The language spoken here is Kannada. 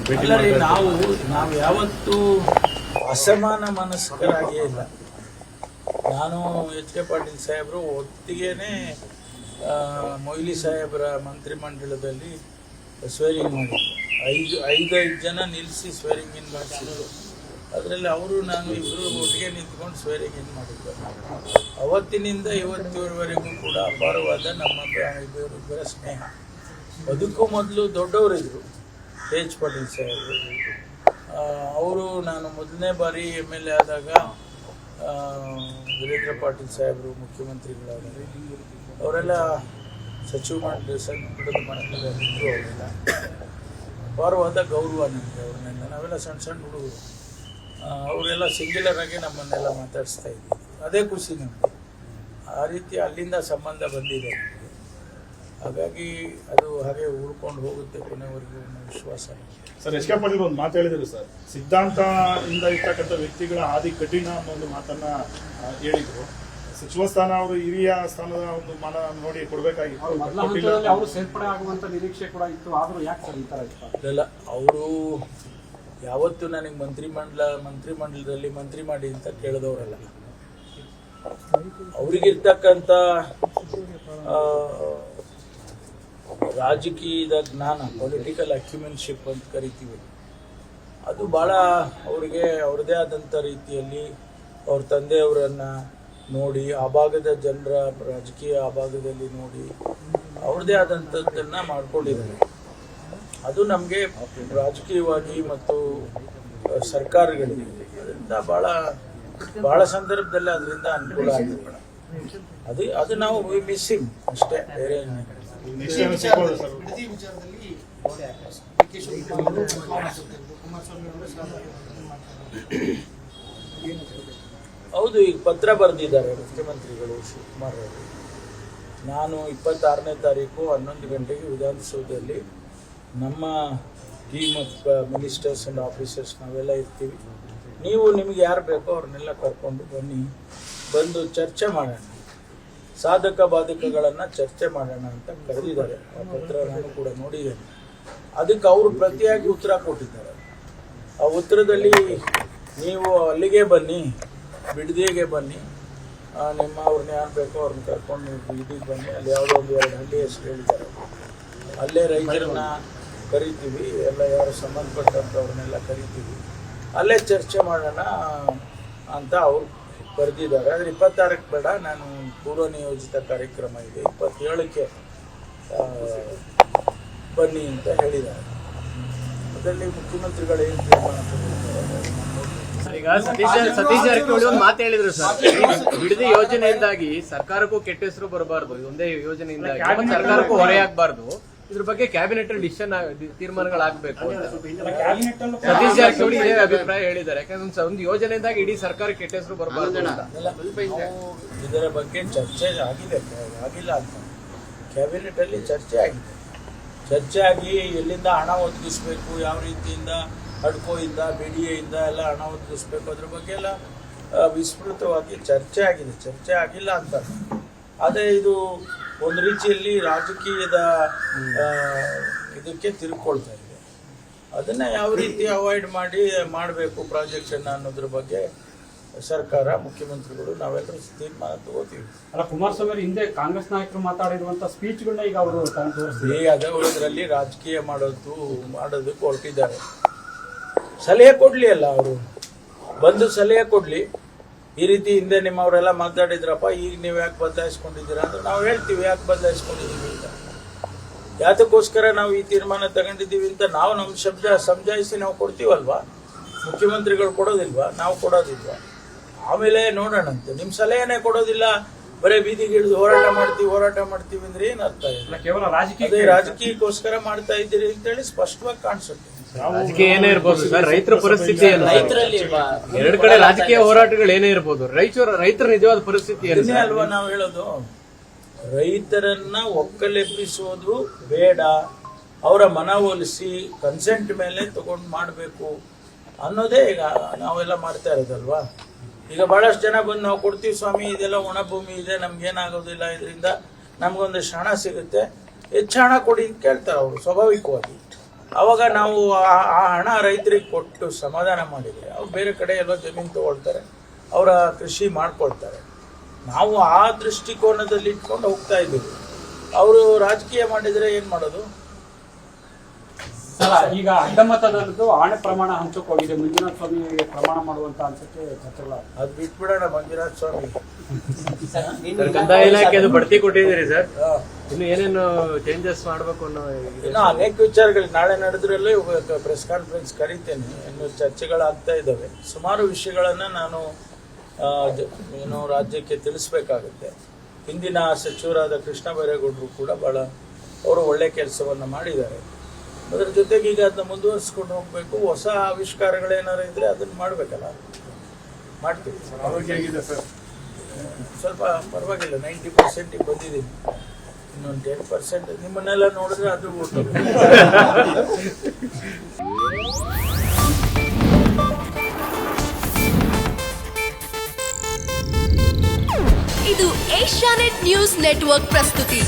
ನಾವು ಯಾವತ್ತೂ ಅಸಮಾನ ಮನಸ್ಕರಾಗೇ ಇಲ್ಲ. ನಾನು ಎಚ್ ಕೆ ಪಾಟೀಲ್ ಸಾಹೇಬರು ಒತ್ತಿಗೆನೇ ಮೊಯ್ಲಿ ಸಾಹೇಬರ ಮಂತ್ರಿಮಂಡಲದಲ್ಲಿ ಸ್ವೇರಿಂಗ್ ಮಾಡಿದ್ರು. ಐದು ಜನ ನಿಲ್ಲಿಸಿ ಸ್ವೇರಿಂಗ್ ಇನ್ ಮಾಡಿಸಿದ್ರು. ಅದರಲ್ಲಿ ಅವರು ನಾನು ಇಬ್ಬರು ಒಟ್ಟಿಗೆ ನಿಂತ್ಕೊಂಡು ಸ್ವೇರಿಂಗ್ ಇನ್ ಮಾಡಿದ್ರು. ಅವತ್ತಿನಿಂದ ಇವತ್ತಿವರೆಗೂ ಕೂಡ ಅಪಾರವಾದ ನಮ್ಮ ಇಬ್ಬರ ಸ್ನೇಹ. ಅದಕ್ಕೂ ಮೊದಲು ದೊಡ್ಡವರಿದ್ದರು ತೇಜ್ ಪಾಟೀಲ್ ಸಾಹೇಬರು. ಅವರು ನಾನು ಮೊದಲನೇ ಬಾರಿ MLA ಆದಾಗ ವೀರೇಂದ್ರ ಪಾಟೀಲ್ ಸಾಹೇಬರು ಮುಖ್ಯಮಂತ್ರಿಗಳಾದರು. ಅವರೆಲ್ಲ ಸಚಿವ ಮಂಡಳಿ ಸಂಪುಟದ ಮನೆಯಲ್ಲಿದ್ದರು. ಅವರೆಲ್ಲ ಅಪಾರವಾದ ಗೌರವ ನನಗೆ ಅವ್ರನ್ನೆಲ್ಲ. ನಾವೆಲ್ಲ ಸಣ್ಣ ಸಣ್ಣ ಹುಡುಗರು. ಅವರೆಲ್ಲ ಸಿಂಗ್ಯುಲರ್ ಆಗಿ ನಮ್ಮನ್ನೆಲ್ಲ ಮಾತಾಡಿಸ್ತಾ ಇದ್ವಿ. ಅದೇ ಖುಷಿ ನಮಗೆ. ಆ ರೀತಿ ಅಲ್ಲಿಂದ ಸಂಬಂಧ ಬಂದಿದೆ. ಹಾಗಾಗಿ ಅದು ಹಾಗೆ ಉಳ್ಕೊಂಡು ಹೋಗುತ್ತೆ ಕೊನೆವರೆಗೂ ಅನ್ನೋ ವಿಶ್ವಾಸ. ಸರ್, ಎಚ್ ಕೆ ಪಾಟೀಲ್ ಒಂದು ಮಾತು ಹೇಳಿದ್ರು ಸರ್, ಸಿದ್ಧಾಂತದಿಂದ ಇರ್ತಕ್ಕಂಥ ವ್ಯಕ್ತಿಗಳ ಆದಿ ಕಠಿಣ ಅನ್ನೋ ಒಂದು ಮಾತನ್ನ ಹೇಳಿದ್ರು. ಸಚಿವ ಸ್ಥಾನ ಅವರು ಹಿರಿಯ ಸ್ಥಾನದ ಒಂದು ಮಾನ ನೋಡಿ ಕೊಡಬೇಕಾಗಿತ್ತು. ಅವರು ಸೇರ್ಪಡೆ ಆಗುವಂತ ನಿರೀಕ್ಷೆ ಕೂಡ ಇತ್ತು. ಆದ್ರೂ ಯಾಕೆ ಸರ್ ಈ ತರ ಇಲ್ಲ, ಅವರು ಯಾವತ್ತೂ ನನಗೆ ಮಂತ್ರಿಮಂಡಲದಲ್ಲಿ ಮಂತ್ರಿ ಮಾಡಿ ಅಂತ ಕೇಳಿದವರಲ್ಲ. ಅವರಿಗಿರ್ತಕ್ಕಂಥ ರಾಜಕೀಯದ ಜ್ಞಾನ, ಪೊಲಿಟಿಕಲ್ ಅಕ್ಯುಮೆನ್ಶಿಪ್ ಅಂತ ಕರಿತೀವಿ, ಅದು ಭಾಳ ಅವರಿಗೆ ಅವ್ರದ್ದೇ ಆದಂಥ ರೀತಿಯಲ್ಲಿ ಅವ್ರ ತಂದೆಯವರನ್ನು ನೋಡಿ, ಆ ಭಾಗದ ಜನರ ರಾಜಕೀಯ ಆ ಭಾಗದಲ್ಲಿ ನೋಡಿ ಅವ್ರದ್ದೇ ಆದಂಥದ್ದನ್ನು ಮಾಡ್ಕೊಂಡಿದ್ದಾರೆ. ಅದು ನಮಗೆ ರಾಜಕೀಯವಾಗಿ ಮತ್ತು ಸರ್ಕಾರಗಳಿಗೆ ಅದರಿಂದ ಭಾಳ ಸಂದರ್ಭದಲ್ಲಿ ಅದರಿಂದ ಅನುಕೂಲ ಆಗಿದೆ. ಅದು ನಾವು ಮಿಸ್ಸಿಂಗ್ ಅಷ್ಟೇ, ಬೇರೆ ಹೌದು. ಈಗ ಪತ್ರ ಬರೆದಿದ್ದಾರೆ ಮುಖ್ಯಮಂತ್ರಿಗಳು ಶಿವಕುಮಾರ್ ಅವರು. ನಾನು 26ನೇ ತಾರೀಕು 11 ಗಂಟೆಗೆ ವಿಧಾನಸೌಧದಲ್ಲಿ ನಮ್ಮ team of ministers and officers ನಾವೆಲ್ಲ ಇರ್ತೀವಿ. ನೀವು ನಿಮಗೆ ಯಾರು ಬೇಕೋ ಅವ್ರನ್ನೆಲ್ಲ ಕರ್ಕೊಂಡು ಬಂದು ಚರ್ಚೆ ಮಾಡೋಣ, ಸಾಧಕ ಬಾಧಕಗಳನ್ನು ಚರ್ಚೆ ಮಾಡೋಣ ಅಂತ ಕರೆದಿದ್ದಾರೆ. ಆ ಪತ್ರ ನಾನು ಕೂಡ ನೋಡಿದ್ದೇನೆ. ಅದಕ್ಕೆ ಅವರು ಪ್ರತಿಯಾಗಿ ಉತ್ತರ ಕೊಟ್ಟಿದ್ದಾರೆ. ಆ ಉತ್ತರದಲ್ಲಿ ನೀವು ಅಲ್ಲಿಗೆ ಬನ್ನಿ, ಬಿಡದಿಗೆ ಬನ್ನಿ, ಅವ್ರನ್ನ ಯಾರು ಬೇಕೋ ಅವ್ರನ್ನ ಕರ್ಕೊಂಡು ಇದಕ್ಕೆ ಬನ್ನಿ, ಅಲ್ಲಿ ಯಾವುದೋ ಒಂದು 2 ಹಳ್ಳಿ ಹೆಸರು ಹೇಳಿದ್ದಾರೆ, ಅಲ್ಲೇ ರೈತರನ್ನ ಕರಿತೀವಿ, ಎಲ್ಲ ಯಾರು ಸಂಬಂಧಪಟ್ಟಂಥವ್ರನ್ನೆಲ್ಲ ಕರಿತೀವಿ, ಅಲ್ಲೇ ಚರ್ಚೆ ಮಾಡೋಣ ಅಂತ ಅವ್ರು ಬರೆದಿದ್ದಾರೆ. ಆದರೆ 26ಕ್ಕೆ ಬೇಡ, ನಾನು ಪೂರ್ವ ನಿಯೋಜಿತ ಕಾರ್ಯಕ್ರಮ ಇದೆ, 27ಕ್ಕೆ ಬನ್ನಿ ಅಂತ ಹೇಳಿದ್ದಾರೆ. ಅದರಲ್ಲಿ ಮುಖ್ಯಮಂತ್ರಿಗಳು ಏನು ತೀರ್ಮಾನ ತಗೊಂಡಿದ್ದಾರೆ. ಈಗ ಸತೀಶ್ ಜಾರಕಿಹೊಳಿ ಒಂದು ಮಾತು ಹೇಳಿದ್ರು ಸರ್, ಬಿಡದಿ ಯೋಜನೆಯಿಂದಾಗಿ ಸರ್ಕಾರಕ್ಕೂ ಕೆಟ್ಟ ಹೆಸರು ಬರಬಾರ್ದು, ಒಂದೇ ಯೋಜನೆಯಿಂದಾಗಿ ಸರ್ಕಾರಕ್ಕೂ ಹೊರೆಯಾಗಬಾರ್ದು, ಇದ್ರ ಬಗ್ಗೆ ಕ್ಯಾಬಿನೆಟ್ ಅಲ್ಲಿ ತೀರ್ಮಾನಗಳಾಗಬೇಕು ಅಂತ ಸತೀಶ್ ಜಾರಕಿಹೊಳಿ ಇದೇ ಅಭಿಪ್ರಾಯ ಹೇಳಿದ್ದಾರೆ. ಯಾಕಂದ್ರೆ ಒಂದು ಯೋಜನೆಯಿಂದಾಗಿ ಇಡೀ ಸರ್ಕಾರ ಕೆಟ್ಟ ಹೆಸರು ಬರಬಾರ್ದು. ಇದರ ಬಗ್ಗೆ ಚರ್ಚೆ ಆಗಿಲ್ಲ ಅಂತ ಕ್ಯಾಬಿನೆಟ್ ಅಲ್ಲಿ ಚರ್ಚೆ ಆಗಿ ಎಲ್ಲಿಂದ ಹಣ ಒದಗಿಸ್ಬೇಕು, ಯಾವ ರೀತಿಯಿಂದ ಹಡ್ಕೋಯಿಂದ BDAಯಿಂದ ಎಲ್ಲ ಹಣ ಒದಗಿಸ್ಬೇಕು, ಅದ್ರ ಬಗ್ಗೆ ಎಲ್ಲ ವಿಸ್ತೃತವಾಗಿ ಚರ್ಚೆ ಆಗಿದೆ. ಚರ್ಚೆ ಆಗಿಲ್ಲ ಅಂತ. ಆದರೆ ಇದು ಒಂದು ರೀತಿಯಲ್ಲಿ ರಾಜಕೀಯದ ಇದಕ್ಕೆ ತಿರುಕೊಳ್ತಾ ಇದೆ. ಅದನ್ನು ಯಾವ ರೀತಿ ಅವಾಯ್ಡ್ ಮಾಡಬೇಕು ಪ್ರಾಜೆಕ್ಟನ್ನು ಅನ್ನೋದ್ರ ಬಗ್ಗೆ ಸರ್ಕಾರ, ಮುಖ್ಯಮಂತ್ರಿಗಳು ನಾವೆಲ್ಲರೂ ತೀರ್ಮಾನ ತಗೋತೀವಿ. ಅಲ್ಲ, ಕುಮಾರಸ್ವಾಮಿ ಹಿಂದೆ ಕಾಂಗ್ರೆಸ್ ನಾಯಕರು ಮಾತಾಡಿರುವಂತ ಸ್ಪೀಚ್ಗಳನ್ನ ಈಗ ಅವರು ಅದರಲ್ಲಿ ರಾಜಕೀಯ ಮಾಡೋದಕ್ಕೆ ಹೊರಟಿದ್ದಾರೆ. ಸಲಹೆ ಕೊಡ್ಲಿ ಅಲ್ಲ, ಅವರು ಬಂದು ಸಲಹೆ ಕೊಡ್ಲಿ. ಈ ರೀತಿ ಹಿಂದೆ ನಿಮ್ಮವರೆಲ್ಲ ಮಾತಾಡಿದ್ರಪ್ಪ, ಈಗ ನೀವು ಯಾಕೆ ಬದಲಾಯಿಸ್ಕೊಂಡಿದ್ದೀರಾ ಅಂದ್ರೆ ನಾವು ಹೇಳ್ತೀವಿ ಯಾಕೆ ಬದಲಾಯಿಸ್ಕೊಂಡಿದ್ದೀವಿ ಅಂತ, ಯಾತಕ್ಕೋಸ್ಕರ ನಾವು ಈ ತೀರ್ಮಾನ ತಗೊಂಡಿದ್ದೀವಿ ಅಂತ ನಾವು ನಮ್ಮ ಶಬ್ದ ಸಮಜಾಯಿಸಿ ನಾವು ಕೊಡ್ತೀವಲ್ವಾ. ಮುಖ್ಯಮಂತ್ರಿಗಳು ಕೊಡೋದಿಲ್ವಾ, ನಾವು ಕೊಡೋದಿಲ್ವಾ? ಆಮೇಲೆ ನೋಡೋಣಂತೆ. ನಿಮ್ಮ ಸಲಹೆನೇ ಕೊಡೋದಿಲ್ಲ, ಬರೀ ಬೀದಿಗೆ ಹಿಡಿದು ಹೋರಾಟ ಮಾಡ್ತೀವಿ ಅಂದ್ರೆ ಏನ್ ಅರ್ಥ ಇಲ್ಲ. ಕೇವಲ ರಾಜಕೀಯಕ್ಕೋಸ್ಕರ ಮಾಡ್ತಾ ಇದ್ದೀರಿ ಅಂತೇಳಿ ಸ್ಪಷ್ಟವಾಗಿ ಕಾಣಿಸುತ್ತೆ. ರಾಜಕೀಯ ಏನೇ ಇರ್ಬೋದು ಸರ್, ರೈತರ ಪರಿಸ್ಥಿತಿ ಎರಡು ಕಡೆ ರಾಜಕೀಯ ಹೋರಾಟಗಳು ಏನೇ ಇರ್ಬೋದು, ರೈತರ ನಿಜವಾದ ಪರಿಸ್ಥಿತಿ ಅಲ್ವಾ ನಾವು ಹೇಳೋದು. ರೈತರನ್ನ ಒಕ್ಕಲೆಬ್ಬಿಸೋದು ಬೇಡ, ಅವರ ಮನವೊಲಿಸಿ ಕನ್ಸೆಂಟ್ ಮೇಲೆ ತಗೊಂಡು ಮಾಡಬೇಕು ಅನ್ನೋದೇ ಈಗ ನಾವೆಲ್ಲ ಮಾಡ್ತಾ ಇರೋದಲ್ವಾ. ಈಗ ಬಹಳಷ್ಟು ಜನ ಬಂದು ನಾವು ಕೊಡ್ತೀವಿ ಸ್ವಾಮಿ, ಇದೆಲ್ಲ ಒಣಭೂಮಿ ಇದೆ, ನಮ್ಗೇನಾಗೋದಿಲ್ಲ, ಇದರಿಂದ ನಮ್ಗೊಂದಷ್ಟು ಹಣ ಸಿಗುತ್ತೆ, ಹೆಚ್ಚು ಹಣ ಕೊಡಿ ಅಂತ ಕೇಳ್ತಾರೆ ಅವರು ಸ್ವಾಭಾವಿಕವಾಗಿ. ಆವಾಗ ನಾವು ಆ ಹಣ ರೈತರಿಗೆ ಕೊಟ್ಟು ಸಮಾಧಾನ ಮಾಡಿದರೆ ಅವ್ರು ಬೇರೆ ಕಡೆ ಎಲ್ಲೋ ಜಮೀನು ತಗೊಳ್ತಾರೆ, ಅವರ ಕೃಷಿ ಮಾಡ್ಕೊಳ್ತಾರೆ. ನಾವು ಆ ದೃಷ್ಟಿಕೋನದಲ್ಲಿ ಇಟ್ಕೊಂಡು ಹೋಗ್ತಾ ಇದ್ದೀವಿ. ಅವರು ರಾಜಕೀಯ ಮಾಡಿದರೆ ಏನು ಮಾಡೋದು? ಸರ್, ಈಗ ಅಡ್ಡಮತದಲ್ಲೂ ಆಣೆ ಪ್ರಮಾಣ ಹಂಚಕ್ಕೆ ಹೋಗಿದೆ. ಮಂಜುನಾಥ ಸ್ವಾಮಿಗೆ ಪ್ರಮಾಣ ಮಾಡುವಂತ ಅನ್ಸಕ್ಕೆ ಚರ್ಚೆಗಳ ಅದು ಬಿಟ್ಬಿಡೋಣ ಮಂಜುನಾಥ ಸ್ವಾಮಿ. ಸರ್, ಕಂದಾಯ ಇಲಾಖೆ ಅದು ಬಡ್ತಿ ಕೊಟ್ಟಿದ್ದೀರಿ ಸರ್, ಇನ್ನು ಏನೇನು ಚೇಂಜಸ್ ಮಾಡಬೇಕು ಅನ್ನೋ ಇನ್ನು ಅನೇಕ ವಿಚಾರಗಳು ನಾಳೆ ನಡೆದ್ರಲ್ಲೇ ಪ್ರೆಸ್ ಕಾನ್ಫರೆನ್ಸ್ ಕರೀತೇನೆ. ಇನ್ನು ಚರ್ಚೆಗಳಾಗ್ತಾ ಇದ್ದಾವೆ. ಸುಮಾರು ವಿಷಯಗಳನ್ನು ನಾನು ಏನು ರಾಜ್ಯಕ್ಕೆ ತಿಳಿಸ್ಬೇಕಾಗುತ್ತೆ. ಹಿಂದಿನ ಸಚಿವರಾದ ಕೃಷ್ಣ ಬೈರೇಗೌಡರು ಕೂಡ ಭಾಳ ಅವರು ಒಳ್ಳೆ ಕೆಲಸವನ್ನು ಮಾಡಿದ್ದಾರೆ. ಅದರ ಜೊತೆಗೆ ಈಗ ಅದನ್ನ ಮುಂದುವರಿಸ್ಕೊಂಡು ಹೋಗಬೇಕು. ಹೊಸ ಆವಿಷ್ಕಾರಗಳೇನಾರು ಇದ್ರೆ ಅದನ್ನು ಮಾಡಬೇಕಲ್ಲ, ಮಾಡ್ತೀವಿ. ಆರೋಗ್ಯ ಹೇಗಿದೆ ಸರ್? ಸ್ವಲ್ಪ ಪರವಾಗಿಲ್ಲ, 90% ಬಂದಿದ್ದೀನಿ. ಇನ್ನೊಂದು 10% ನಿಮ್ಮನ್ನೆಲ್ಲ ನೋಡಿದ್ರೆ ಅದು ಇದು ಏಷ್ಯಾನೆಟ್ ನ್ಯೂಸ್ ನೆಟ್ವರ್ಕ್ ಪ್ರಸ್ತುತಿ.